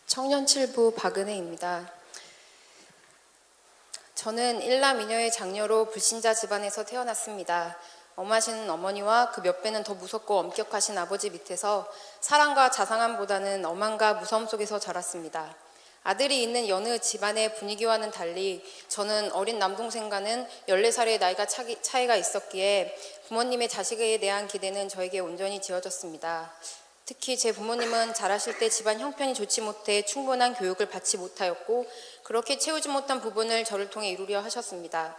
청년칠부 박은혜입니다. 저는 일남 이녀의 장녀로 불신자 집안에서 태어났습니다. 엄하신 어머니와 그 몇 배는 더 무섭고 엄격하신 아버지 밑에서 사랑과 자상함보다는 엄함과 무서움 속에서 자랐습니다. 아들이 있는 여느 집안의 분위기와는 달리 저는 어린 남동생과는 14살의 나이가 차이가 있었기에 부모님의 자식에 대한 기대는 저에게 온전히 지어졌습니다. 특히 제 부모님은 자라실 때 집안 형편이 좋지 못해 충분한 교육을 받지 못하였고 그렇게 채우지 못한 부분을 저를 통해 이루려 하셨습니다.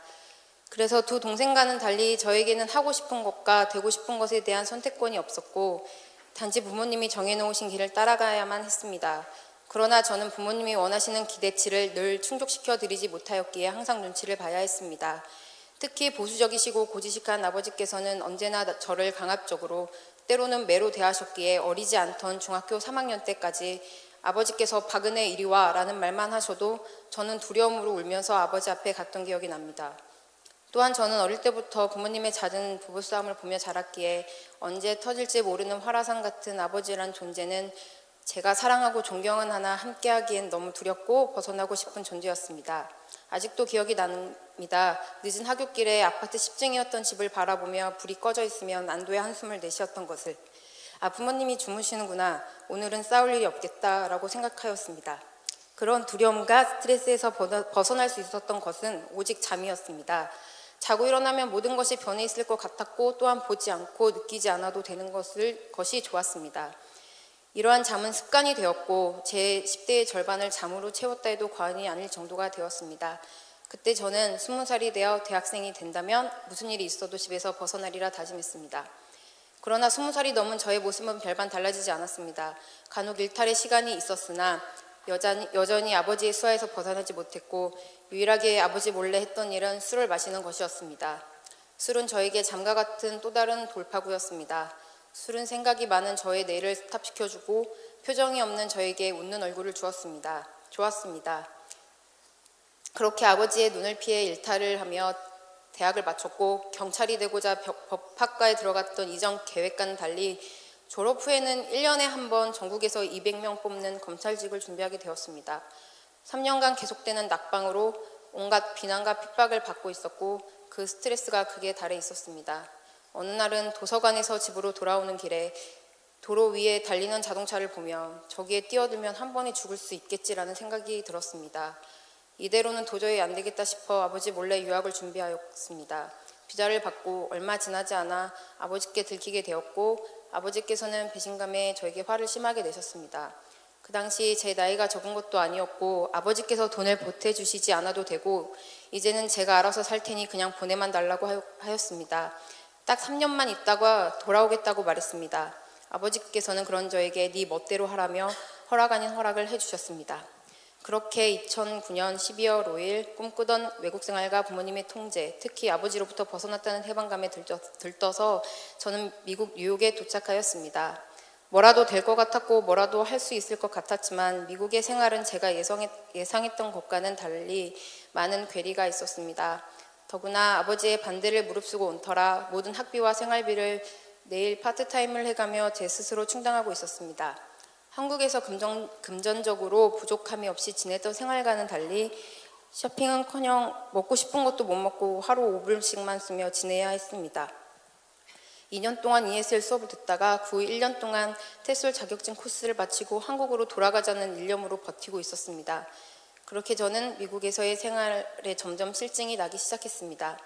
그래서 두 동생과는 달리 저에게는 하고 싶은 것과 되고 싶은 것에 대한 선택권이 없었고 단지 부모님이 정해놓으신 길을 따라가야만 했습니다. 그러나 저는 부모님이 원하시는 기대치를 늘 충족시켜 드리지 못하였기에 항상 눈치를 봐야 했습니다. 특히 보수적이시고 고지식한 아버지께서는 언제나 저를 강압적으로 때로는 매로 대하셨기에 어리지 않던 중학교 3학년 때까지 아버지께서 박은혜 이리 와 라는 말만 하셔도 저는 두려움으로 울면서 아버지 앞에 갔던 기억이 납니다. 또한 저는 어릴 때부터 부모님의 잦은 부부싸움을 보며 자랐기에 언제 터질지 모르는 화라산 같은 아버지란 존재는 제가 사랑하고 존경은 하나 함께하기엔 너무 두렵고 벗어나고 싶은 존재였습니다. 아직도 기억이 납니다. 늦은 하굣길에 아파트 10층이었던 집을 바라보며 불이 꺼져 있으면 안도의 한숨을 내쉬었던 것을 부모님이 주무시는구나. 오늘은 싸울 일이 없겠다라고 생각하였습니다. 그런 두려움과 스트레스에서 벗어날 수 있었던 것은 오직 잠이었습니다. 자고 일어나면 모든 것이 변해 있을 것 같았고 또한 보지 않고 느끼지 않아도 되는 것이 좋았습니다. 이러한 잠은 습관이 되었고 제 10대의 절반을 잠으로 채웠다 해도 과언이 아닐 정도가 되었습니다. 그때 저는 20살이 되어 대학생이 된다면 무슨 일이 있어도 집에서 벗어나리라 다짐했습니다. 그러나 20살이 넘은 저의 모습은 별반 달라지지 않았습니다. 간혹 일탈의 시간이 있었으나 여전히 아버지의 수하에서 벗어나지 못했고 유일하게 아버지 몰래 했던 일은 술을 마시는 것이었습니다. 술은 저에게 잠과 같은 또 다른 돌파구였습니다. 술은 생각이 많은 저의 뇌를 스탑시켜주고 표정이 없는 저에게 웃는 얼굴을 주었습니다. 좋았습니다. 그렇게 아버지의 눈을 피해 일탈을 하며 대학을 마쳤고 경찰이 되고자 법학과에 들어갔던 이전 계획과는 달리 졸업 후에는 1년에 한 번 전국에서 200명 뽑는 검찰직을 준비하게 되었습니다. 3년간 계속되는 낙방으로 온갖 비난과 핍박을 받고 있었고 그 스트레스가 극에 달해 있었습니다. 어느 날은 도서관에서 집으로 돌아오는 길에 도로 위에 달리는 자동차를 보며 저기에 뛰어들면 한 번에 죽을 수 있겠지라는 생각이 들었습니다. 이대로는 도저히 안 되겠다 싶어 아버지 몰래 유학을 준비하였습니다. 비자를 받고 얼마 지나지 않아 아버지께 들키게 되었고 아버지께서는 배신감에 저에게 화를 심하게 내셨습니다. 그 당시 제 나이가 적은 것도 아니었고 아버지께서 돈을 보태주시지 않아도 되고 이제는 제가 알아서 살 테니 그냥 보내만 달라고 하였습니다. 딱 3년만 있다가 돌아오겠다고 말했습니다. 아버지께서는 그런 저에게 네 멋대로 하라며 허락 아닌 허락을 해주셨습니다. 그렇게 2009년 12월 5일 꿈꾸던 외국생활과 부모님의 통제, 특히 아버지로부터 벗어났다는 해방감에 들떠서 저는 미국 뉴욕에 도착하였습니다. 뭐라도 될 것 같았고 뭐라도 할 수 있을 것 같았지만 미국의 생활은 제가 예상했던 것과는 달리 많은 괴리가 있었습니다. 더구나 아버지의 반대를 무릅쓰고 온 터라 모든 학비와 생활비를 매일 파트타임을 해가며 제 스스로 충당하고 있었습니다. 한국에서 금전적으로 부족함이 없이 지내던 생활과는 달리 쇼핑은커녕 먹고 싶은 것도 못 먹고 하루 5불씩만 쓰며 지내야 했습니다. 2년 동안 ESL 수업을 듣다가 그 후 1년 동안 테솔 자격증 코스를 마치고 한국으로 돌아가자는 일념으로 버티고 있었습니다. 그렇게 저는 미국에서의 생활에 점점 실증이 나기 시작했습니다.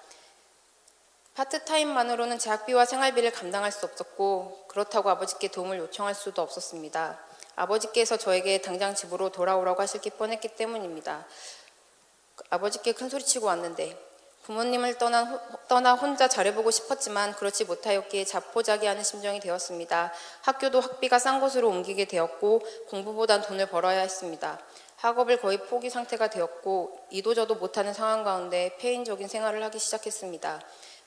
파트타임만으로는 제 학비와 생활비를 감당할 수 없었고 그렇다고 아버지께 도움을 요청할 수도 없었습니다. 아버지께서 저에게 당장 집으로 돌아오라고 하실 게 뻔했기 때문입니다. 아버지께 큰소리치고 왔는데 부모님을 떠나 혼자 잘해보고 싶었지만 그렇지 못하였기에 자포자기하는 심정이 되었습니다. 학교도 학비가 싼 곳으로 옮기게 되었고 공부보단 돈을 벌어야 했습니다. 학업을 거의 포기 상태가 되었고 이도저도 못하는 상황 가운데 폐인적인 생활을 하기 시작했습니다.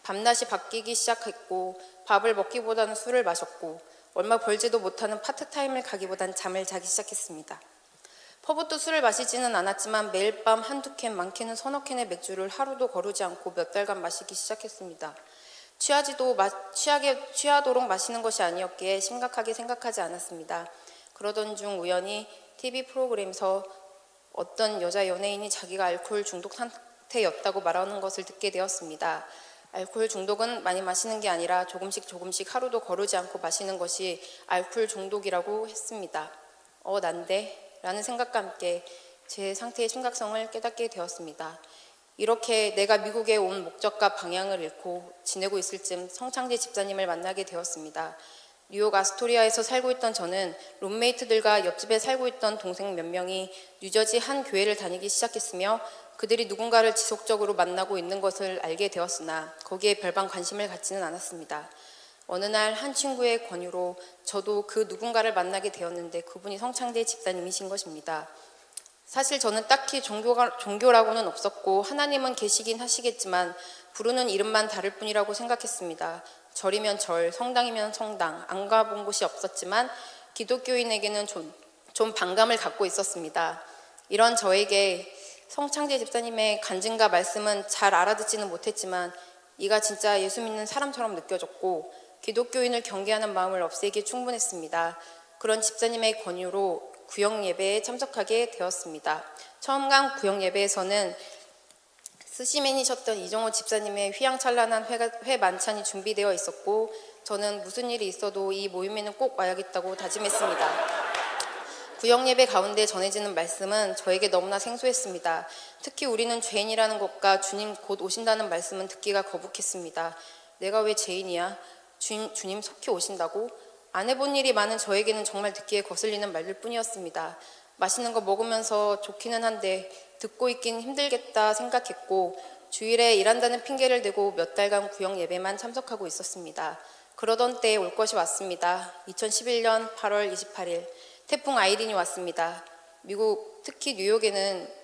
밤낮이 바뀌기 시작했고 밥을 먹기보다는 술을 마셨고 얼마 벌지도 못하는 파트타임을 가기보단 잠을 자기 시작했습니다. 퍼부터 술을 마시지는 않았지만 매일 밤 한두 캔, 많게는 서너 캔의 맥주를 하루도 거르지 않고 몇 달간 마시기 시작했습니다. 취하도록 마시는 것이 아니었기에 심각하게 생각하지 않았습니다. 그러던 중 우연히 TV 프로그램에서 어떤 여자 연예인이 자기가 알코올 중독 상태였다고 말하는 것을 듣게 되었습니다. 알코올 중독은 많이 마시는 게 아니라 조금씩 하루도 거르지 않고 마시는 것이 알코올 중독이라고 했습니다. 난데? 라는 생각과 함께 제 상태의 심각성을 깨닫게 되었습니다. 이렇게 내가 미국에 온 목적과 방향을 잃고 지내고 있을 즈음 성창재 집사님을 만나게 되었습니다. 뉴욕 아스토리아에서 살고 있던 저는 룸메이트들과 옆집에 살고 있던 동생 몇 명이 뉴저지 한 교회를 다니기 시작했으며 그들이 누군가를 지속적으로 만나고 있는 것을 알게 되었으나 거기에 별반 관심을 갖지는 않았습니다. 어느 날 한 친구의 권유로 저도 그 누군가를 만나게 되었는데 그분이 성창재 집사님이신 것입니다. 사실 저는 딱히 종교라고는 없었고 하나님은 계시긴 하시겠지만 부르는 이름만 다를 뿐이라고 생각했습니다. 절이면 절, 성당이면 성당, 안 가본 곳이 없었지만 기독교인에게는 좀 반감을 갖고 있었습니다. 이런 저에게 성창재 집사님의 간증과 말씀은 잘 알아듣지는 못했지만 이가 진짜 예수 믿는 사람처럼 느껴졌고 기독교인을 경계하는 마음을 없애기에 충분했습니다. 그런 집사님의 권유로 구역 예배에 참석하게 되었습니다. 처음 간 구역 예배에서는 스시맨이셨던 이정호 집사님의 휘황찬란한 회 만찬이 준비되어 있었고 저는 무슨 일이 있어도 이 모임에는 꼭 와야겠다고 다짐했습니다. 구역 예배 가운데 전해지는 말씀은 저에게 너무나 생소했습니다. 특히 우리는 죄인이라는 것과 주님 곧 오신다는 말씀은 듣기가 거북했습니다. 내가 왜 죄인이야? 주님 속히 오신다고? 안 해본 일이 많은 저에게는 정말 듣기에 거슬리는 말들 뿐이었습니다. 맛있는 거 먹으면서 좋기는 한데 듣고 있긴 힘들겠다 생각했고 주일에 일한다는 핑계를 대고 몇 달간 구역 예배만 참석하고 있었습니다. 그러던 때에 올 것이 왔습니다. 2011년 8월 28일 태풍 아이린이 왔습니다. 미국 특히 뉴욕에는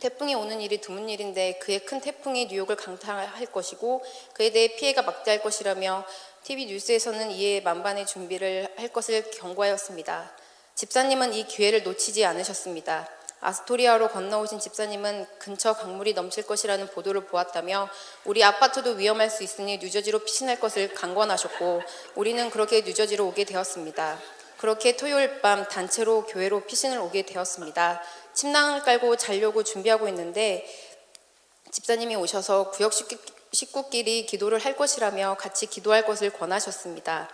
태풍이 오는 일이 드문 일인데 그의 큰 태풍이 뉴욕을 강타할 것이고 그에 대해 피해가 막대할 것이라며 TV 뉴스에서는 이에 만반의 준비를 할 것을 경고하였습니다. 집사님은 이 기회를 놓치지 않으셨습니다. 아스토리아로 건너오신 집사님은 근처 강물이 넘칠 것이라는 보도를 보았다며 우리 아파트도 위험할 수 있으니 뉴저지로 피신할 것을 강권하셨고 우리는 그렇게 뉴저지로 오게 되었습니다. 그렇게 토요일 밤 단체로 교회로 피신을 오게 되었습니다. 침낭을 깔고 자려고 준비하고 있는데 집사님이 오셔서 구역 식구끼리 기도를 할 것이라며 같이 기도할 것을 권하셨습니다.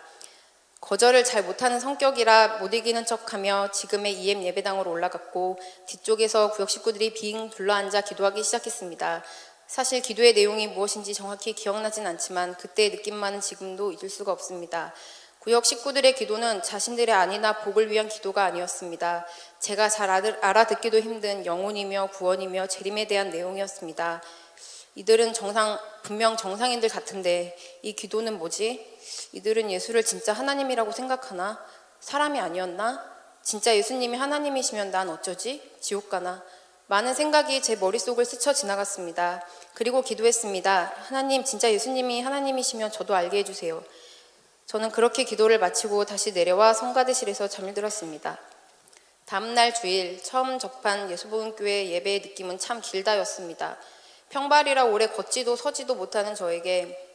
거절을 잘 못하는 성격이라 못 이기는 척하며 지금의 EM 예배당으로 올라갔고 뒤쪽에서 구역 식구들이 빙 둘러앉아 기도하기 시작했습니다. 사실 기도의 내용이 무엇인지 정확히 기억나진 않지만 그때의 느낌만은 지금도 잊을 수가 없습니다. 구역 식구들의 기도는 자신들의 안위나 복을 위한 기도가 아니었습니다. 제가 잘 알아듣기도 힘든 영혼이며 구원이며 재림에 대한 내용이었습니다. 이들은 분명 정상인들 같은데 이 기도는 뭐지? 이들은 예수를 진짜 하나님이라고 생각하나? 사람이 아니었나? 진짜 예수님이 하나님이시면 난 어쩌지? 지옥 가나? 많은 생각이 제 머릿속을 스쳐 지나갔습니다. 그리고 기도했습니다. 하나님, 진짜 예수님이 하나님이시면 저도 알게 해주세요. 저는 그렇게 기도를 마치고 다시 내려와 성가대실에서 잠들었습니다. 다음날 주일 처음 접한 예수복음교회 예배의 느낌은 참 길다였습니다. 평발이라 오래 걷지도 서지도 못하는 저에게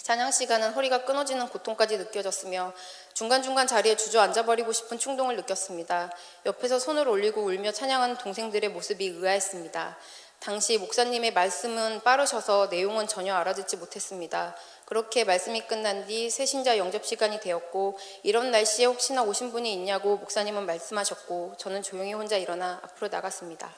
찬양 시간은 허리가 끊어지는 고통까지 느껴졌으며 중간중간 자리에 주저앉아버리고 싶은 충동을 느꼈습니다. 옆에서 손을 올리고 울며 찬양하는 동생들의 모습이 의아했습니다. 당시 목사님의 말씀은 빠르셔서 내용은 전혀 알아듣지 못했습니다. 그렇게 말씀이 끝난 뒤 새신자 영접 시간이 되었고 이런 날씨에 혹시나 오신 분이 있냐고 목사님은 말씀하셨고 저는 조용히 혼자 일어나 앞으로 나갔습니다.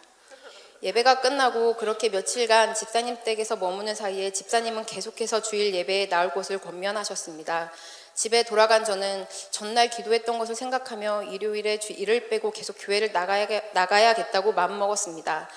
예배가 끝나고 그렇게 며칠간 집사님 댁에서 머무는 사이에 집사님은 계속해서 주일 예배에 나올 것을 권면하셨습니다. 집에 돌아간 저는 전날 기도했던 것을 생각하며 일요일에 일을 빼고 계속 교회를 나가야겠다고 마음먹었습니다.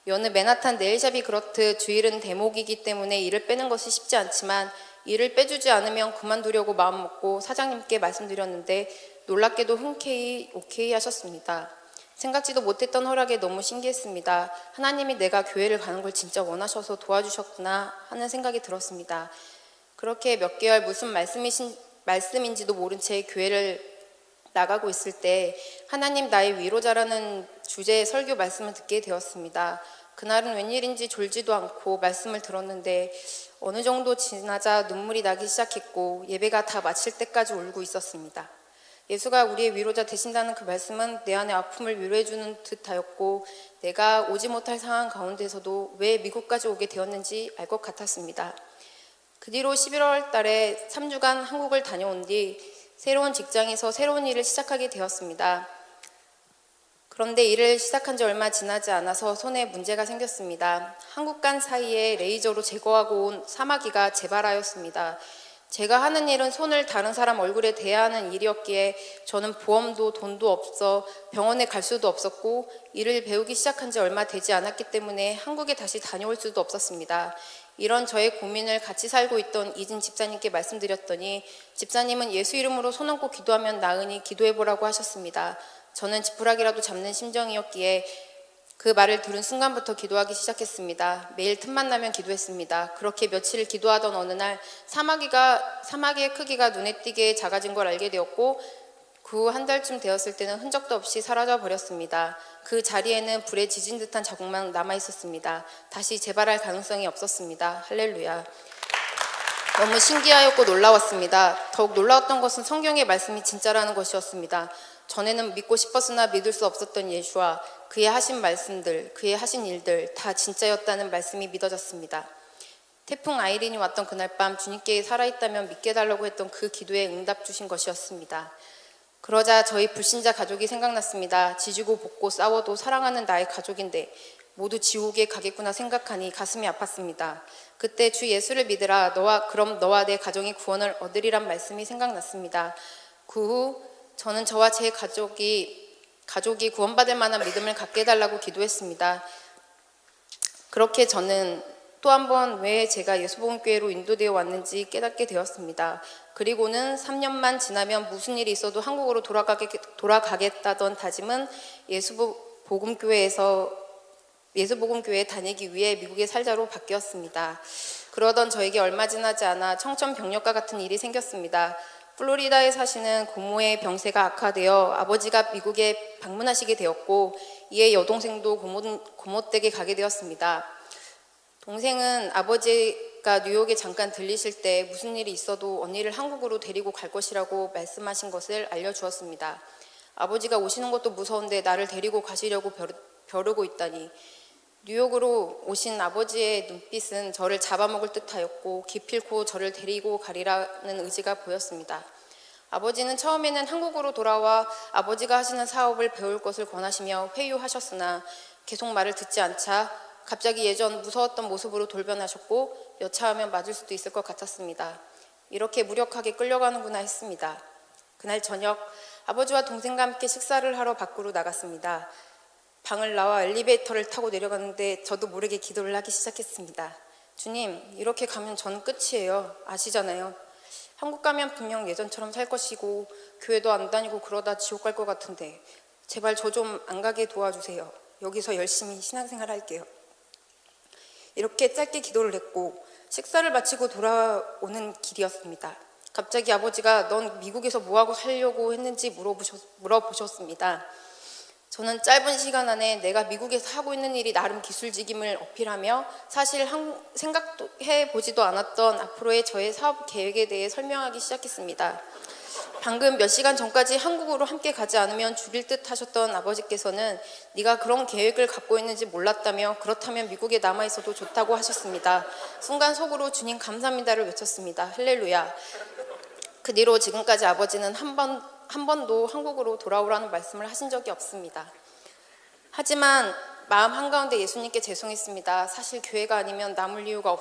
여느 맨하탄 네일샵이 그렇듯 주일은 대목이기 때문에 일을 빼는 것이 쉽지 않지만 일을 빼주지 않으면 그만두려고 마음먹고 사장님께 말씀드렸는데 놀랍게도 흔쾌히 오케이 하셨습니다. 생각지도 못했던 허락에 너무 신기했습니다. 하나님이 내가 교회를 가는 걸 진짜 원하셔서 도와주셨구나 하는 생각이 들었습니다. 그렇게 몇 개월 무슨 말씀인지도 모른 채 교회를 나가고 있을 때 하나님 나의 위로자라는 주제의 설교 말씀을 듣게 되었습니다. 그날은 웬일인지 졸지도 않고 말씀을 들었는데 어느 정도 지나자 눈물이 나기 시작했고 예배가 다 마칠 때까지 울고 있었습니다. 예수가 우리의 위로자 되신다는 그 말씀은 내 안의 아픔을 위로해주는 듯하였고 내가 오지 못할 상황 가운데서도 왜 미국까지 오게 되었는지 알 것 같았습니다. 그 뒤로 11월 달에 3주간 한국을 다녀온 뒤 새로운 직장에서 새로운 일을 시작하게 되었습니다. 그런데 일을 시작한 지 얼마 지나지 않아서 손에 문제가 생겼습니다. 한국 간 사이에 레이저로 제거하고 온 사마귀가 재발하였습니다. 제가 하는 일은 손을 다른 사람 얼굴에 대야 하는 일이었기에 저는 보험도 돈도 없어 병원에 갈 수도 없었고 일을 배우기 시작한 지 얼마 되지 않았기 때문에 한국에 다시 다녀올 수도 없었습니다. 이런 저의 고민을 같이 살고 있던 이진 집사님께 말씀드렸더니 집사님은 예수 이름으로 손 얹고 기도하면 나으니 기도해보라고 하셨습니다. 저는 지푸라기라도 잡는 심정이었기에 그 말을 들은 순간부터 기도하기 시작했습니다. 매일 틈만 나면 기도했습니다. 그렇게 며칠을 기도하던 어느 날 사마귀의 크기가 눈에 띄게 작아진 걸 알게 되었고 그 후 한 달쯤 되었을 때는 흔적도 없이 사라져 버렸습니다. 그 자리에는 불에 지진 듯한 자국만 남아 있었습니다. 다시 재발할 가능성이 없었습니다. 할렐루야. 너무 신기하였고 놀라웠습니다. 더욱 놀라웠던 것은 성경의 말씀이 진짜라는 것이었습니다. 전에는 믿고 싶었으나 믿을 수 없었던 예수와 그의 하신 말씀들, 그의 하신 일들 다 진짜였다는 말씀이 믿어졌습니다. 태풍 아이린이 왔던 그날 밤 주님께 살아있다면 믿게 해달라고 했던 그 기도에 응답 주신 것이었습니다. 그러자 저희 불신자 가족이 생각났습니다. 지지고 볶고 싸워도 사랑하는 나의 가족인데 모두 지옥에 가겠구나 생각하니 가슴이 아팠습니다. 그때 주 예수를 믿으라 그럼 너와 내 가정이 구원을 얻으리란 말씀이 생각났습니다. 그 후 저는 저와 제 가족이 구원받을 만한 믿음을 갖게 해달라고 기도했습니다. 그렇게 저는 또 한 번 왜 제가 예수복음교회로 인도되어 왔는지 깨닫게 되었습니다. 그리고는 3년만 지나면 무슨 일이 있어도 한국으로 돌아가겠다던 다짐은 예수복음교회에 다니기 위해 미국에 살자로 바뀌었습니다. 그러던 저에게 얼마 지나지 않아 청천벽력과 같은 일이 생겼습니다. 플로리다에 사시는 고모의 병세가 악화되어 아버지가 미국에 방문하시게 되었고 이에 여동생도 고모 댁에 가게 되었습니다. 동생은 아버지가 뉴욕에 잠깐 들리실 때 무슨 일이 있어도 언니를 한국으로 데리고 갈 것이라고 말씀하신 것을 알려주었습니다. 아버지가 오시는 것도 무서운데 나를 데리고 가시려고 벼르고 있다니. 뉴욕으로 오신 아버지의 눈빛은 저를 잡아먹을 듯하였고 기필코 저를 데리고 가리라는 의지가 보였습니다. 아버지는 처음에는 한국으로 돌아와 아버지가 하시는 사업을 배울 것을 권하시며 회유하셨으나 계속 말을 듣지 않자 갑자기 예전 무서웠던 모습으로 돌변하셨고 여차하면 맞을 수도 있을 것 같았습니다. 이렇게 무력하게 끌려가는구나 했습니다. 그날 저녁 아버지와 동생과 함께 식사를 하러 밖으로 나갔습니다. 방을 나와 엘리베이터를 타고 내려갔는데 저도 모르게 기도를 하기 시작했습니다. 주님, 이렇게 가면 저는 끝이에요. 아시잖아요. 한국 가면 분명 예전처럼 살 것이고 교회도 안 다니고 그러다 지옥 갈 것 같은데 제발 저 좀 안 가게 도와주세요. 여기서 열심히 신앙생활 할게요. 이렇게 짧게 기도를 했고 식사를 마치고 돌아오는 길이었습니다. 갑자기 아버지가 넌 미국에서 뭐하고 살려고 했는지 물어보셨습니다. 저는 짧은 시간 안에 내가 미국에서 하고 있는 일이 나름 기술직임을 어필하며 사실 생각도 해보지도 않았던 앞으로의 저의 사업 계획에 대해 설명하기 시작했습니다. 방금 몇 시간 전까지 한국으로 함께 가지 않으면 죽일 듯 하셨던 아버지께서는 네가 그런 계획을 갖고 있는지 몰랐다며 그렇다면 미국에 남아있어도 좋다고 하셨습니다. 순간 속으로 주님 감사합니다를 외쳤습니다. 할렐루야. 그 뒤로 지금까지 아버지는 한 번도 한국으로 돌아오라는 말씀을 하신 적이 없습니다. 하지만 마음 한가운데 예수님께 죄송했습니다. 사실 교회가 아니면 남을 이유가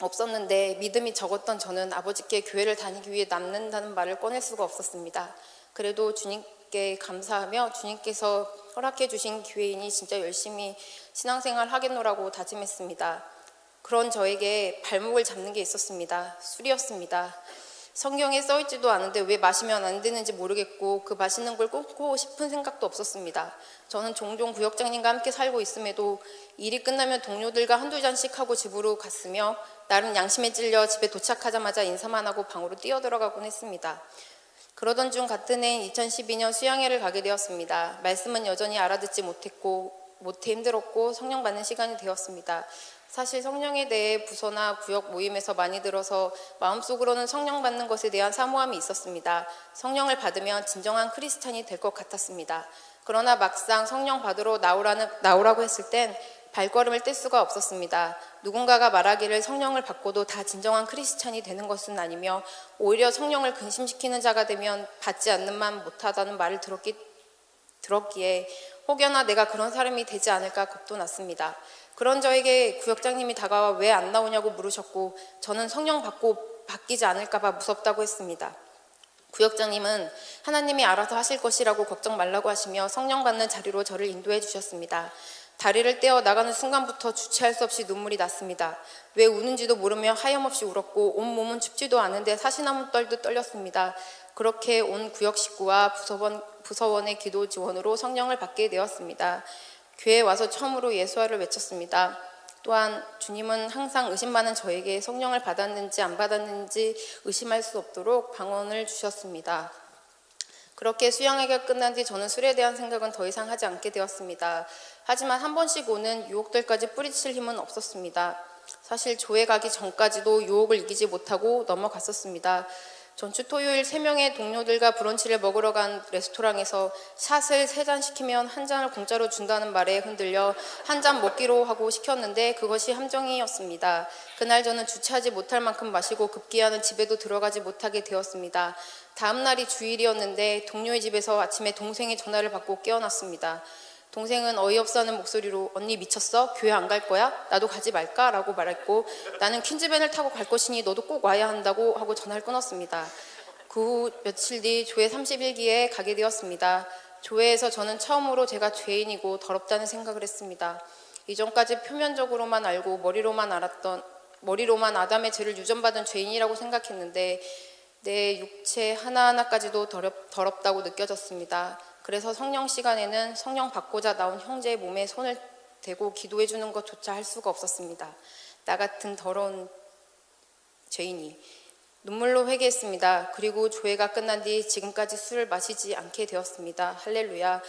없었는데 믿음이 적었던 저는 아버지께 교회를 다니기 위해 남는다는 말을 꺼낼 수가 없었습니다. 그래도 주님께 감사하며 주님께서 허락해 주신 기회이니 진짜 열심히 신앙생활 하겠노라고 다짐했습니다. 그런 저에게 발목을 잡는 게 있었습니다. 술이었습니다. 성경에 써있지도 않은데 왜 마시면 안 되는지 모르겠고 그 마시는 걸 끊고 싶은 생각도 없었습니다. 저는 종종 구역장님과 함께 살고 있음에도 일이 끝나면 동료들과 한두 잔씩 하고 집으로 갔으며 나름 양심에 찔려 집에 도착하자마자 인사만 하고 방으로 뛰어들어가곤 했습니다. 그러던 중 같은 해인 2012년 수양회를 가게 되었습니다. 말씀은 여전히 알아듣지 못해 힘들었고 성령 받는 시간이 되었습니다. 사실 성령에 대해 부서나 구역 모임에서 많이 들어서 마음속으로는 성령 받는 것에 대한 사모함이 있었습니다. 성령을 받으면 진정한 크리스찬이 될 것 같았습니다. 그러나 막상 성령 받으러 나오라고 했을 땐 발걸음을 뗄 수가 없었습니다. 누군가가 말하기를 성령을 받고도 다 진정한 크리스찬이 되는 것은 아니며 오히려 성령을 근심시키는 자가 되면 받지 않는 만 못하다는 말을 들었기에 혹여나 내가 그런 사람이 되지 않을까 겁도 났습니다. 그런 저에게 구역장님이 다가와 왜 안 나오냐고 물으셨고 저는 성령 받고 바뀌지 않을까 봐 무섭다고 했습니다. 구역장님은 하나님이 알아서 하실 것이라고 걱정 말라고 하시며 성령 받는 자리로 저를 인도해 주셨습니다. 다리를 떼어 나가는 순간부터 주체할 수 없이 눈물이 났습니다. 왜 우는지도 모르며 하염없이 울었고 온몸은 춥지도 않은데 사시나무 떨듯 떨렸습니다. 그렇게 온 구역 식구와 부서원의 기도 지원으로 성령을 받게 되었습니다. 교회에 와서 처음으로 예수화를 외쳤습니다. 또한 주님은 항상 의심 많은 저에게 성령을 받았는지 안 받았는지 의심할 수 없도록 방언을 주셨습니다. 그렇게 수양회가 끝난 뒤 저는 술에 대한 생각은 더 이상 하지 않게 되었습니다. 하지만 한 번씩 오는 유혹들까지 뿌리칠 힘은 없었습니다. 사실 교회 가기 전까지도 유혹을 이기지 못하고 넘어갔었습니다. 전주 토요일 3명의 동료들과 브런치를 먹으러 간 레스토랑에서 샷을 3잔 시키면 한 잔을 공짜로 준다는 말에 흔들려 한 잔 먹기로 하고 시켰는데 그것이 함정이었습니다. 그날 저는 주체하지 못할 만큼 마시고 급기야는 집에도 들어가지 못하게 되었습니다. 다음 날이 주일이었는데 동료의 집에서 아침에 동생의 전화를 받고 깨어났습니다. 동생은 어이없어 하는 목소리로 언니 미쳤어? 교회 안 갈 거야? 나도 가지 말까? 라고 말했고 나는 퀸즈밴을 타고 갈 것이니 너도 꼭 와야 한다고 하고 전화를 끊었습니다. 그 후 며칠 뒤 조회 31기에 가게 되었습니다. 조회에서 저는 처음으로 제가 죄인이고 더럽다는 생각을 했습니다. 이전까지 표면적으로만 알고 머리로만 아담의 죄를 유전받은 죄인이라고 생각했는데 내 육체 하나하나까지도 더럽다고 느껴졌습니다. 그래서 성령 시간에는 성령 받고자 나온 형제의 몸에 손을 대고 기도해 주는 것조차 할 수가 없었습니다. 나 같은 더러운 죄인이. 눈물로 회개했습니다. 그리고 조회가 끝난 뒤 지금까지 술을 마시지 않게 되었습니다. 할렐루야.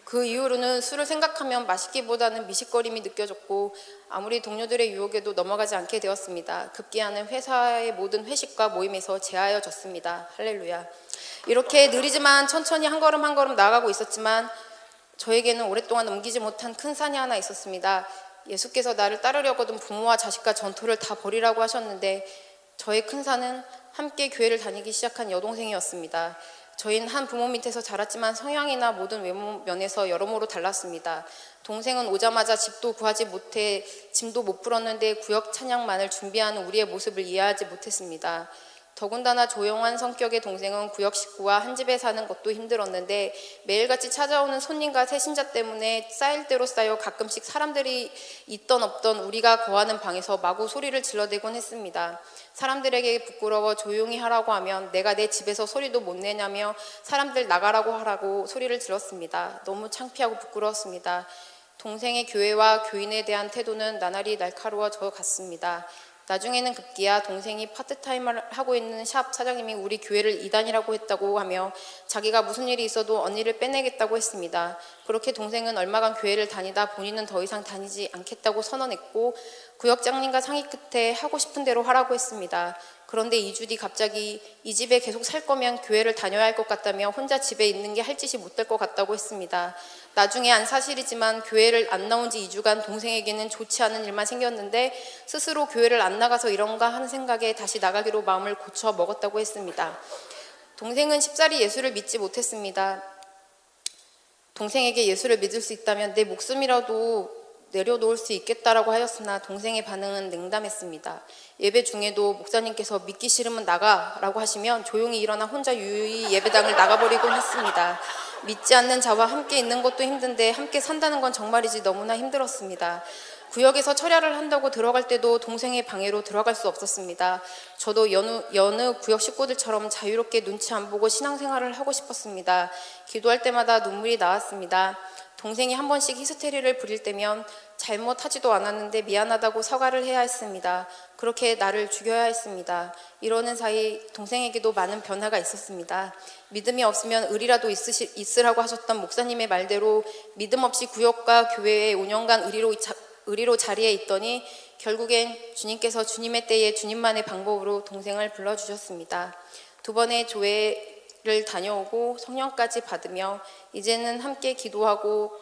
그 이후로는 술을 생각하면 마시기보다는 미식거림이 느껴졌고 아무리 동료들의 유혹에도 넘어가지 않게 되었습니다. 급기야는 회사의 모든 회식과 모임에서 제하여졌습니다. 할렐루야. 이렇게 느리지만 천천히 한 걸음 한 걸음 나아가고 있었지만 저에게는 오랫동안 넘기지 못한 큰 산이 하나 있었습니다. 예수께서 나를 따르려거든 부모와 자식과 전토를 다 버리라고 하셨는데 저의 큰 산은 함께 교회를 다니기 시작한 여동생이었습니다. 저희는 한 부모 밑에서 자랐지만 성향이나 모든 외모 면에서 여러모로 달랐습니다. 동생은 오자마자 집도 구하지 못해 짐도 못 풀었는데 구역 찬양만을 준비하는 우리의 모습을 이해하지 못했습니다. 더군다나 조용한 성격의 동생은 구역 식구와 한 집에 사는 것도 힘들었는데 매일같이 찾아오는 손님과 세신자 때문에 쌓일 대로 쌓여 가끔씩 사람들이 있던 없던 우리가 거하는 방에서 마구 소리를 질러대곤 했습니다. 사람들에게 부끄러워 조용히 하라고 하면 내가 내 집에서 소리도 못 내냐며 사람들 나가라고 하라고 소리를 질렀습니다. 너무 창피하고 부끄러웠습니다. 동생의 교회와 교인에 대한 태도는 나날이 날카로워져 갔습니다. 나중에는 급기야 동생이 파트타임을 하고 있는 샵 사장님이 우리 교회를 이단이라고 했다고 하며 자기가 무슨 일이 있어도 언니를 빼내겠다고 했습니다. 그렇게 동생은 얼마간 교회를 다니다 본인은 더 이상 다니지 않겠다고 선언했고 구역장님과 상의 끝에 하고 싶은 대로 하라고 했습니다. 그런데 2주 뒤 갑자기 이 집에 계속 살 거면 교회를 다녀야 할 것 같다며 혼자 집에 있는 게 할 짓이 못 될 것 같다고 했습니다. 나중에 안 사실이지만 교회를 안 나온 지 2주간 동생에게는 좋지 않은 일만 생겼는데 스스로 교회를 안 나가서 이런가 하는 생각에 다시 나가기로 마음을 고쳐 먹었다고 했습니다. 동생은 쉽사리 예수를 믿지 못했습니다. 동생에게 예수를 믿을 수 있다면 내 목숨이라도 내려놓을 수 있겠다라고 하였으나 동생의 반응은 냉담했습니다. 예배 중에도 목사님께서 믿기 싫으면 나가라고 하시면 조용히 일어나 혼자 유유히 예배당을 나가버리곤 했습니다. 믿지 않는 자와 함께 있는 것도 힘든데 함께 산다는 건 정말이지 너무나 힘들었습니다. 구역에서 철야를 한다고 들어갈 때도 동생의 방해로 들어갈 수 없었습니다. 저도 여느 구역 식구들처럼 자유롭게 눈치 안 보고 신앙생활을 하고 싶었습니다. 기도할 때마다 눈물이 나왔습니다. 동생이 한 번씩 히스테리를 부릴 때면 잘못하지도 않았는데 미안하다고 사과를 해야 했습니다. 그렇게 나를 죽여야 했습니다. 이러는 사이 동생에게도 많은 변화가 있었습니다. 믿음이 없으면 의리라도 있으라고 하셨던 목사님의 말대로 믿음 없이 구역과 교회에 5년간 의리로 자리에 있더니 결국엔 주님께서 주님의 때에 주님만의 방법으로 동생을 불러주셨습니다. 2번의 교회를 다녀오고 성령까지 받으며 이제는 함께 기도하고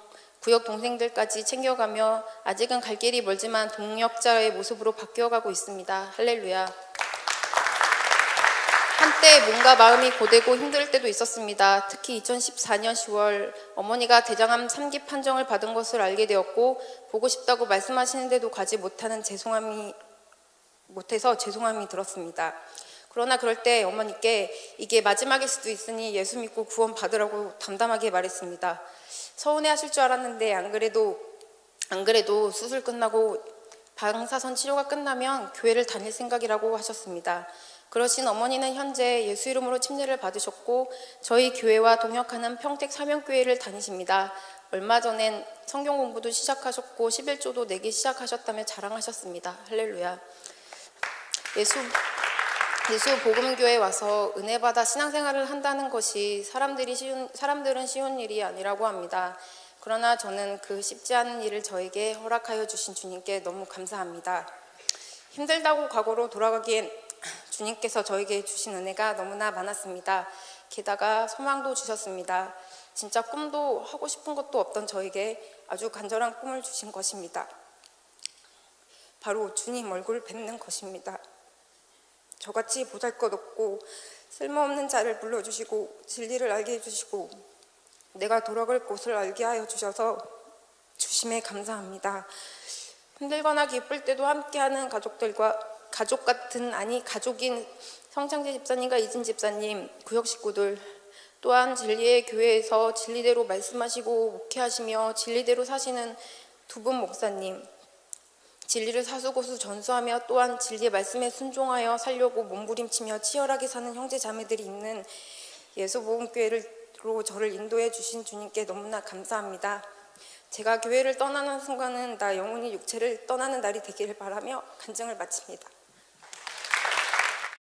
구역 동생들까지 챙겨가며 아직은 갈 길이 멀지만 동역자의 모습으로 바뀌어가고 있습니다. 할렐루야. 한때 몸과 마음이 고되고 힘들 때도 있었습니다. 특히 2014년 10월 어머니가 대장암 3기 판정을 받은 것을 알게 되었고 보고 싶다고 말씀하시는데도 가지 못해서 죄송함이 들었습니다. 그러나 그럴 때 어머니께 이게 마지막일 수도 있으니 예수 믿고 구원 받으라고 담담하게 말했습니다. 서운해하실 줄 알았는데 안 그래도 수술 끝나고 방사선 치료가 끝나면 교회를 다닐 생각이라고 하셨습니다. 그러신 어머니는 현재 예수 이름으로 침례를 받으셨고 저희 교회와 동역하는 평택 사명교회를 다니십니다. 얼마 전엔 성경 공부도 시작하셨고 11조도 내기 시작하셨다며 자랑하셨습니다. 할렐루야. 예수 복음교회에 와서 은혜 받아 신앙생활을 한다는 것이 사람들은 쉬운 일이 아니라고 합니다. 그러나 저는 그 쉽지 않은 일을 저에게 허락하여 주신 주님께 너무 감사합니다. 힘들다고 과거로 돌아가기엔 주님께서 저에게 주신 은혜가 너무나 많았습니다. 게다가 소망도 주셨습니다. 진짜 꿈도 하고 싶은 것도 없던 저에게 아주 간절한 꿈을 주신 것입니다. 바로 주님 얼굴 뵙는 것입니다. 저같이 보잘것없고 쓸모없는 자를 불러주시고 진리를 알게 해주시고 내가 돌아갈 곳을 알게 하여 주셔서 주심에 감사합니다. 힘들거나 기쁠 때도 함께하는 가족인 성창재 집사님과 이진 집사님, 구역 식구들, 또한 진리의 교회에서 진리대로 말씀하시고 목회하시며 진리대로 사시는 2분 목사님, 진리를 사수고수 전수하며 또한 진리의 말씀에 순종하여 살려고 몸부림치며 치열하게 사는 형제 자매들이 있는 예수복음교회로 저를 인도해 주신 주님께 너무나 감사합니다. 제가 교회를 떠나는 순간은 나 영혼이 육체를 떠나는 날이 되기를 바라며 간증을 마칩니다.